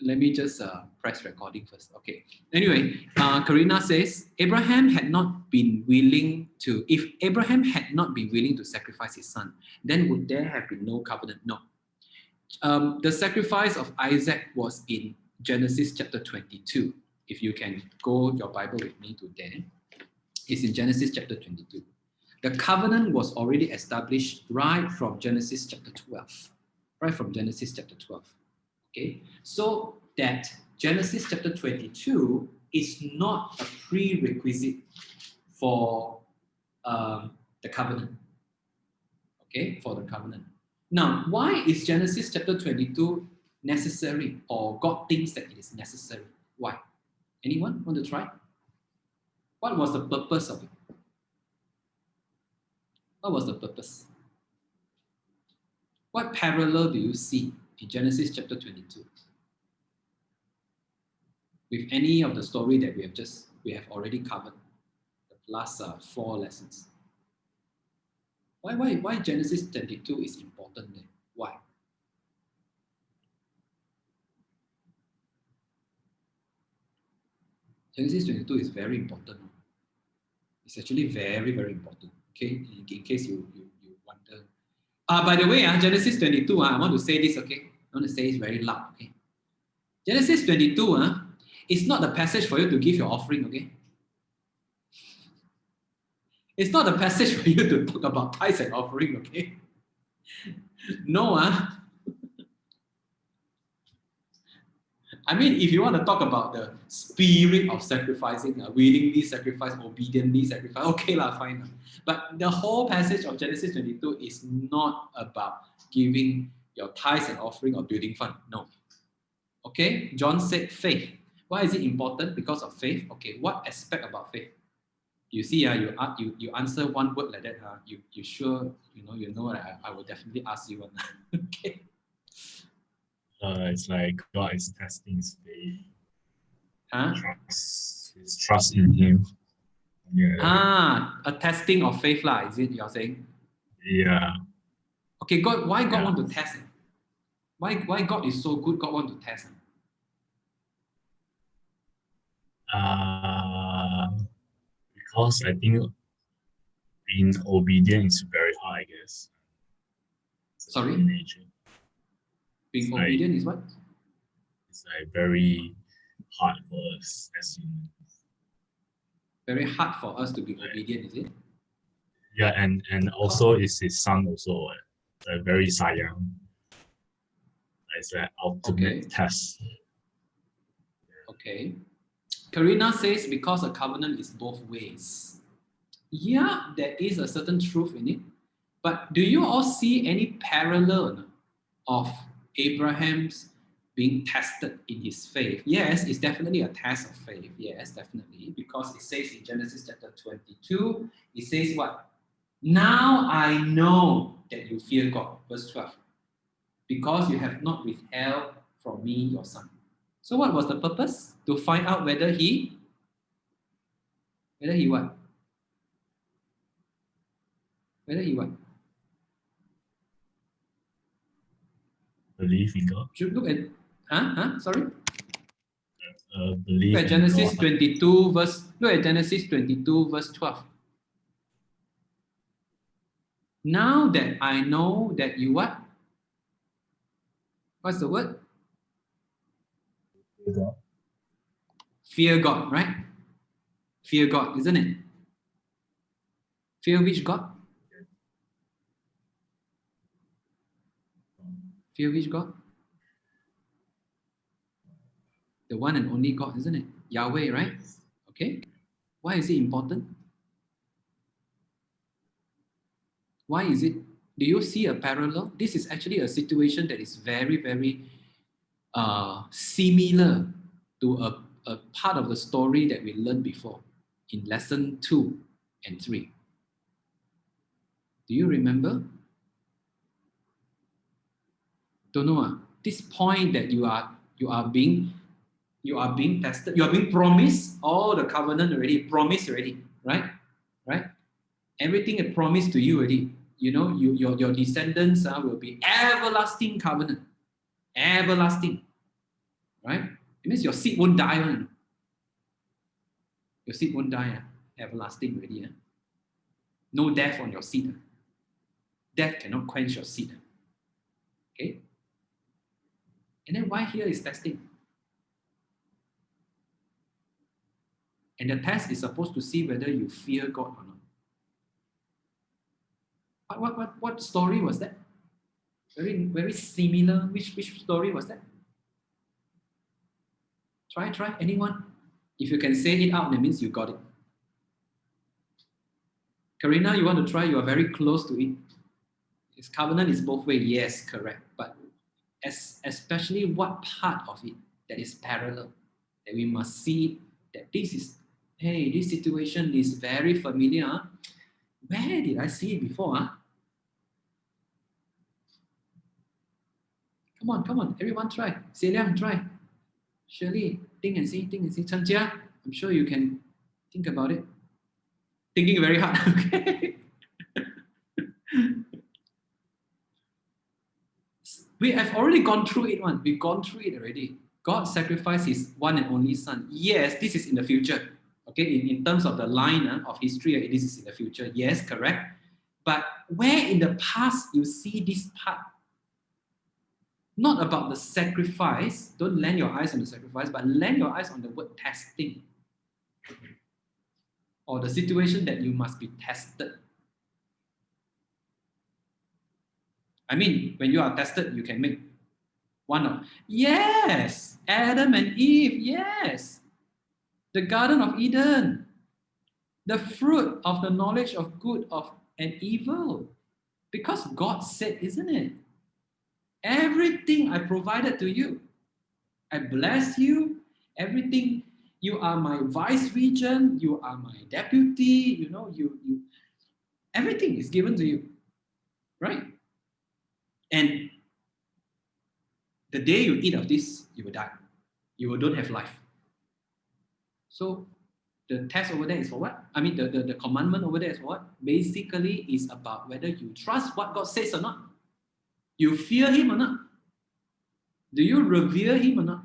let me just press recording first. Okay. Anyway, Karina says, if Abraham had not been willing to sacrifice his son, then would there have been no covenant? No. The sacrifice of Isaac was in Genesis chapter 22. If you can go your Bible with me to there, it's in Genesis chapter 22. The covenant was already established right from Genesis chapter 12. Right from Genesis chapter 12. Okay, so that Genesis chapter 22 is not a prerequisite for the covenant. Okay, for the covenant. Now, why is Genesis chapter 22 necessary, or God thinks that it is necessary? Why? Anyone want to try? What was the purpose of it? What was the purpose? What parallel do you see in Genesis chapter 22 with any of the story that we have already covered the last 4 lessons? Why Genesis 22 is important then? Why? Genesis 22 is very important. It's actually very, very important. Okay, in case you wonder. By the way, Genesis 22, I want to say this, okay? I want to say it very loud, okay? Genesis 22 is not the passage for you to give your offering, okay? It's not the passage for you to talk about tithes and offering, okay? No, I mean, if you want to talk about the spirit of sacrificing, willingly sacrifice, obediently sacrifice, okay, fine. But the whole passage of Genesis 22 is not about giving your tithes and offering or building fund. No. Okay, John said faith. Why is it important? Because of faith. Okay, what aspect about faith? You see, you answer one word like that. You sure you know. I will definitely ask you one. Okay. It's like God is testing his faith. His trust in him. Yeah. A testing of faith, is it you're saying? Yeah. Okay, why God want to test him? Why God is so good, God want to test him? Because I think being obedient is very hard, I guess. Sorry? Nature. Being obedient is what? It's like very hard for us as humans. Very hard for us to be obedient, is it? Yeah, and also it's his son also, very sayang. It's an ultimate test. Okay. Karina says because a covenant is both ways. Yeah, there is a certain truth in it. But do you all see any parallel of Abraham's being tested in his faith? Yes, it's definitely a test of faith. Yes, definitely. Because it says in Genesis chapter 22, it says what? Now I know that you fear God. Verse 12. Because you have not withheld from me your son. So what was the purpose? To find out whether he what? Whether he what? Believe in God. Should look at sorry? Believe look at Genesis 22 verse. Look at Genesis 22 verse 12. Now that I know that you what? What's the word? Fear God. Fear God, right? Fear God, isn't it? Fear which God? Fear which God? The one and only God, isn't it? Yahweh, right? Okay. Why is it important? Why is it? Do you see a parallel? This is actually a situation that is very, very similar to a part of the story that we learned before in lesson 2 and 3. Do you remember? Don't know. This point that you are being tested, you are being promised all the covenant already, promised already, right? Right? Everything is promised to you already. You know, your descendants will be everlasting covenant. Everlasting. Right? means your seed won't die. Your seed won't die. Everlasting already. No death on your seed. Death cannot quench your seed. Okay? And then why here is testing? And the test is supposed to see whether you fear God or not. What story was that? Very, very similar. Which story was that? Try. Anyone? If you can say it out, that means you got it. Karina, you want to try? You are very close to it. His covenant is both ways. Yes, correct. But especially what part of it that is parallel, that we must see that this situation is very familiar. Where did I see it before? Come on, everyone try. Liang, try. Shirley, think and see. Chen Jia, I'm sure you can think about it. Thinking very hard, okay? We have already gone through it once. We've gone through it already. God sacrificed his one and only son. Yes, this is in the future. Okay, in terms of the line of history, this is in the future. Yes, correct. But where in the past you see this part? Not about the sacrifice. Don't land your eyes on the sacrifice, but land your eyes on the word testing. Or the situation that you must be tested. I mean, when you are tested, you can make one of. Yes, Adam and Eve, yes. The Garden of Eden. The fruit of the knowledge of good and evil. Because God said, isn't it? Everything I provided to you. I bless you. Everything. You are my vice regent. You are my deputy. You everything is given to you. Right? And the day you eat of this, you will die. You don't have life. So the test over there is for what? I mean, the commandment over there is for what? Basically, is about whether you trust what God says or not. You fear him or not? Do you revere him or not?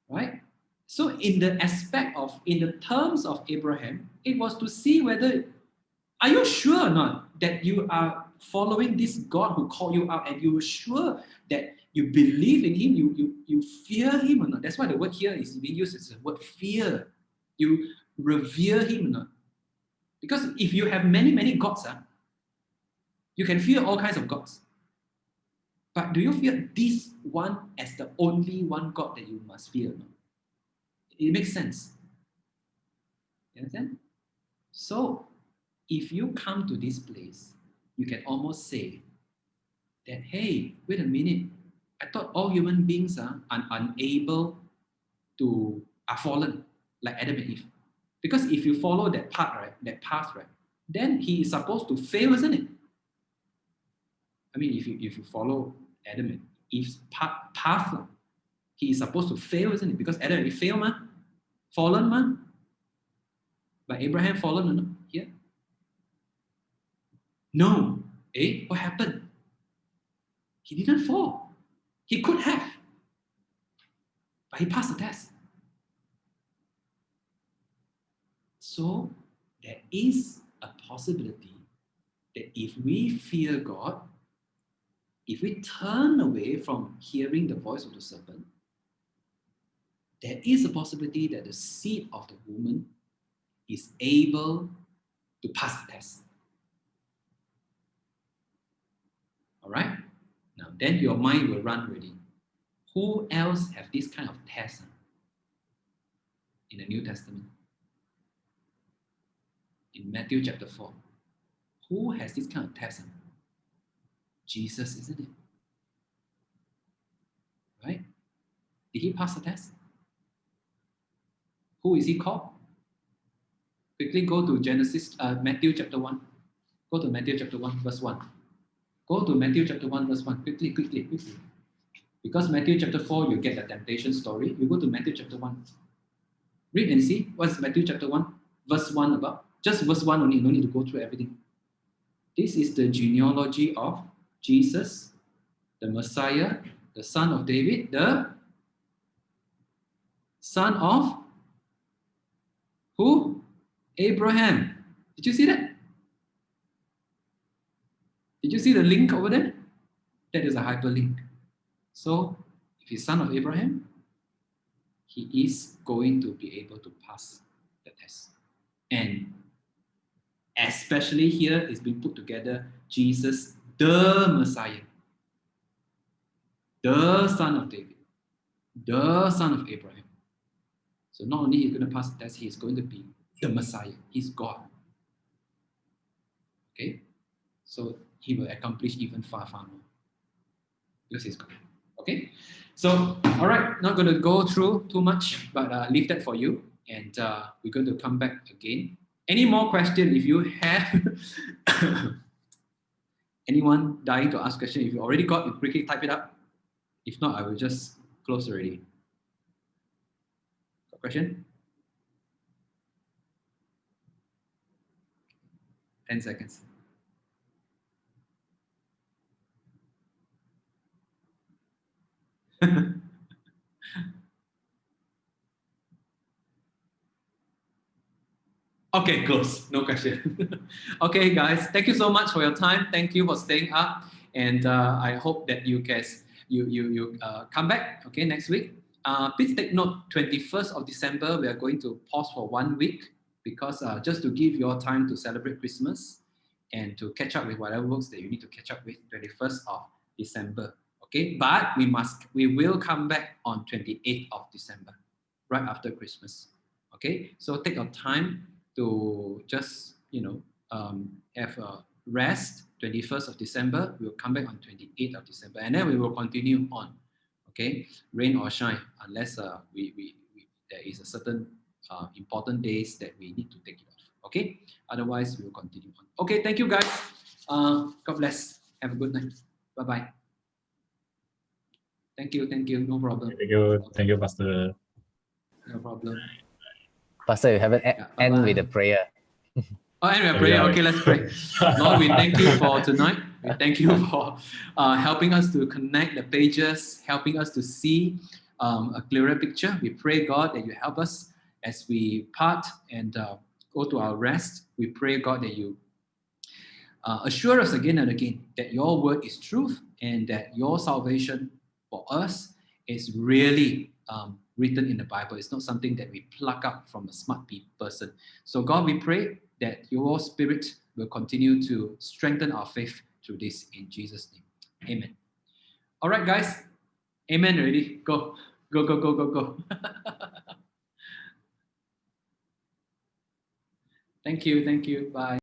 Right? So in the terms of Abraham, it was to see whether, are you sure or not that you are following this God who called you out, and you are sure that you believe in him, you fear him or not? That's why the word here is being used as the word fear. You revere him or not? Because if you have many gods, you can fear all kinds of gods. But do you fear this one as the only one God that you must fear? No? It makes sense. You understand? So, if you come to this place, you can almost say that, hey, wait a minute. I thought all human beings are unable are fallen, like Adam and Eve. Because if you follow that path, right, then he is supposed to fail, isn't it? I mean, if you follow Adam and Eve's path, he is supposed to fail, isn't it? Because Adam and Eve fail, fallen, but Abraham fallen or not here? No. What happened? He didn't fall. He could have, but he passed the test. So there is a possibility that if we fear God, if we turn away from hearing the voice of the serpent, there is a possibility that the seed of the woman is able to pass the test. All right? Now, then your mind will run already. Who else have this kind of test in the New Testament? In Matthew chapter 4. Who has this kind of test? Jesus, isn't it? Right? Did he pass the test? Who is he called? Quickly go to Matthew chapter 1. Go to Matthew chapter 1, verse 1. Go to Matthew chapter 1, verse 1. Quickly. Because Matthew chapter 4, you get the temptation story. You go to Matthew chapter 1. Read and see what's Matthew chapter 1, verse 1 about. Just verse 1 only, no need to go through everything. This is the genealogy of Jesus, the Messiah, the son of David, the Son of who? Abraham. Did you see that? Did you see the link over there? That is a hyperlink. So, if he's son of Abraham, he is going to be able to pass the test. And especially here is being put together Jesus, the Messiah, the son of David, the son of Abraham. So not only he's going to pass the test, he is going to be the Messiah. He's God. Okay? So he will accomplish even far, far more. Because he's God. Okay? So, all right, not going to go through too much, but leave that for you. And we're going to come back again. Any more questions? If you have anyone dying to ask question, if you already got, you quickly type it up. If not, I will just close already. Got question? 10 seconds. Okay, close. No question. Okay, guys, thank you so much for your time. Thank you for staying up, and I hope that you guys come back. Okay, next week. Please take note. 21st of December, we are going to pause for 1 week because just to give your time to celebrate Christmas and to catch up with whatever works that you need to catch up with. 21st of December. Okay, but we will come back on 28th of December, right after Christmas. Okay, so take your time to just have a rest. 21st of December, we'll come back on 28th of December, and then we will continue on. Okay, rain or shine, unless there is a certain important days that we need to take it off. Okay, otherwise we will continue on. Okay, thank you guys. God bless. Have a good night. Bye bye. Thank you. No problem. Thank you, Pastor. No problem. Pastor, you haven't end with a prayer. Oh, and we're praying. Okay, let's pray. Lord, we thank you for tonight. We thank you for helping us to connect the pages, helping us to see a clearer picture. We pray, God, that you help us as we part and go to our rest. We pray, God, that you assure us again and again that your word is truth and that your salvation for us is really written in the Bible. It's not something that we pluck up from a smart person. So God, we pray that your spirit will continue to strengthen our faith through this in Jesus' name. Amen. All right, guys. Amen already. Go. Thank you. Bye.